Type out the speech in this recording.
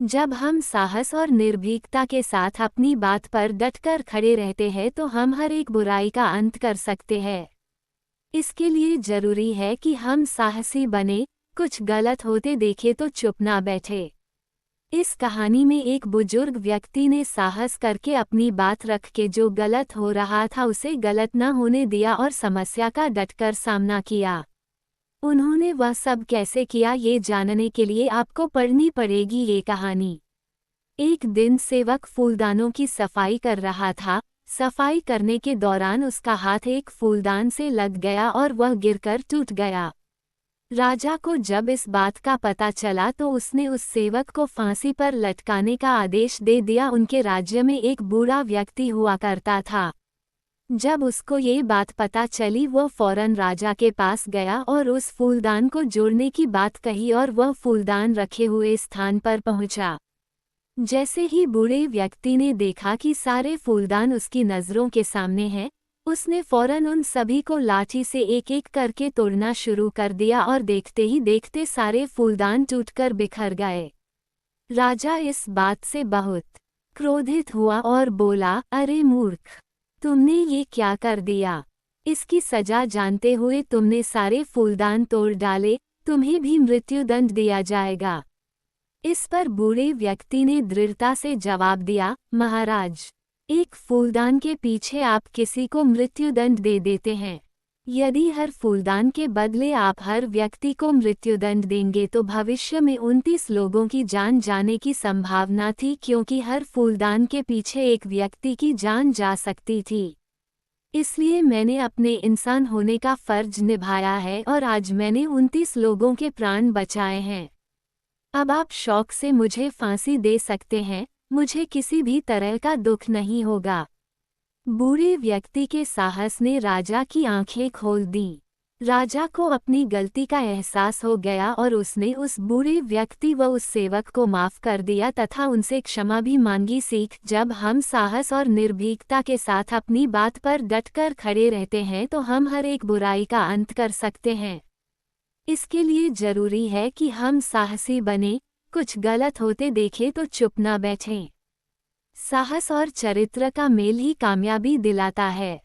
जब हम साहस और निर्भीकता के साथ अपनी बात पर डटकर खड़े रहते हैं तो हम हर एक बुराई का अंत कर सकते हैं। इसके लिए जरूरी है कि हम साहसी बने, कुछ गलत होते देखे तो चुप ना बैठे। इस कहानी में एक बुजुर्ग व्यक्ति ने साहस करके अपनी बात रख के जो गलत हो रहा था उसे गलत न होने दिया और समस्या का डटकर सामना किया। उन्होंने वह सब कैसे किया ये जानने के लिए आपको पढ़नी पड़ेगी ये कहानी। एक दिन सेवक फूलदानों की सफाई कर रहा था। सफाई करने के दौरान उसका हाथ एक फूलदान से लग गया और वह गिरकर टूट गया। राजा को जब इस बात का पता चला तो उसने उस सेवक को फांसी पर लटकाने का आदेश दे दिया। उनके राज्य में एक बूढ़ा व्यक्ति हुआ करता था। जब उसको ये बात पता चली वो फौरन राजा के पास गया और उस फूलदान को जोड़ने की बात कही और वह फूलदान रखे हुए स्थान पर पहुंचा। जैसे ही बूढ़े व्यक्ति ने देखा कि सारे फूलदान उसकी नज़रों के सामने हैं, उसने फौरन उन सभी को लाठी से एक एक करके तोड़ना शुरू कर दिया और देखते ही देखते सारे फूलदान टूटकर बिखर गए। राजा इस बात से बहुत क्रोधित हुआ और बोला, अरे मूर्ख, तुमने ये क्या कर दिया? इसकी सजा जानते हुए तुमने सारे फूलदान तोड़ डाले, तुम्हें भी मृत्युदंड दिया जाएगा। इस पर बूढ़े व्यक्ति ने दृढ़ता से जवाब दिया, महाराज, एक फूलदान के पीछे आप किसी को मृत्युदंड दे देते हैं। यदि हर फूलदान के बदले आप हर व्यक्ति को मृत्युदंड देंगे तो भविष्य में 29 लोगों की जान जाने की संभावना थी, क्योंकि हर फूलदान के पीछे एक व्यक्ति की जान जा सकती थी। इसलिए मैंने अपने इंसान होने का फर्ज निभाया है और आज मैंने 29 लोगों के प्राण बचाए हैं। अब आप शौक से मुझे फांसी दे सकते हैं, मुझे किसी भी तरह का दुख नहीं होगा। बूढ़े व्यक्ति के साहस ने राजा की आंखें खोल दी। राजा को अपनी गलती का एहसास हो गया और उसने उस बूढ़े व्यक्ति व उस सेवक को माफ कर दिया तथा उनसे क्षमा भी मांगी। सीख: जब हम साहस और निर्भीकता के साथ अपनी बात पर डटकर खड़े रहते हैं तो हम हर एक बुराई का अंत कर सकते हैं। इसके लिए जरूरी है कि हम साहसी बने, कुछ गलत होते देखें तो चुप न बैठें। साहस और चरित्र का मेल ही कामयाबी दिलाता है।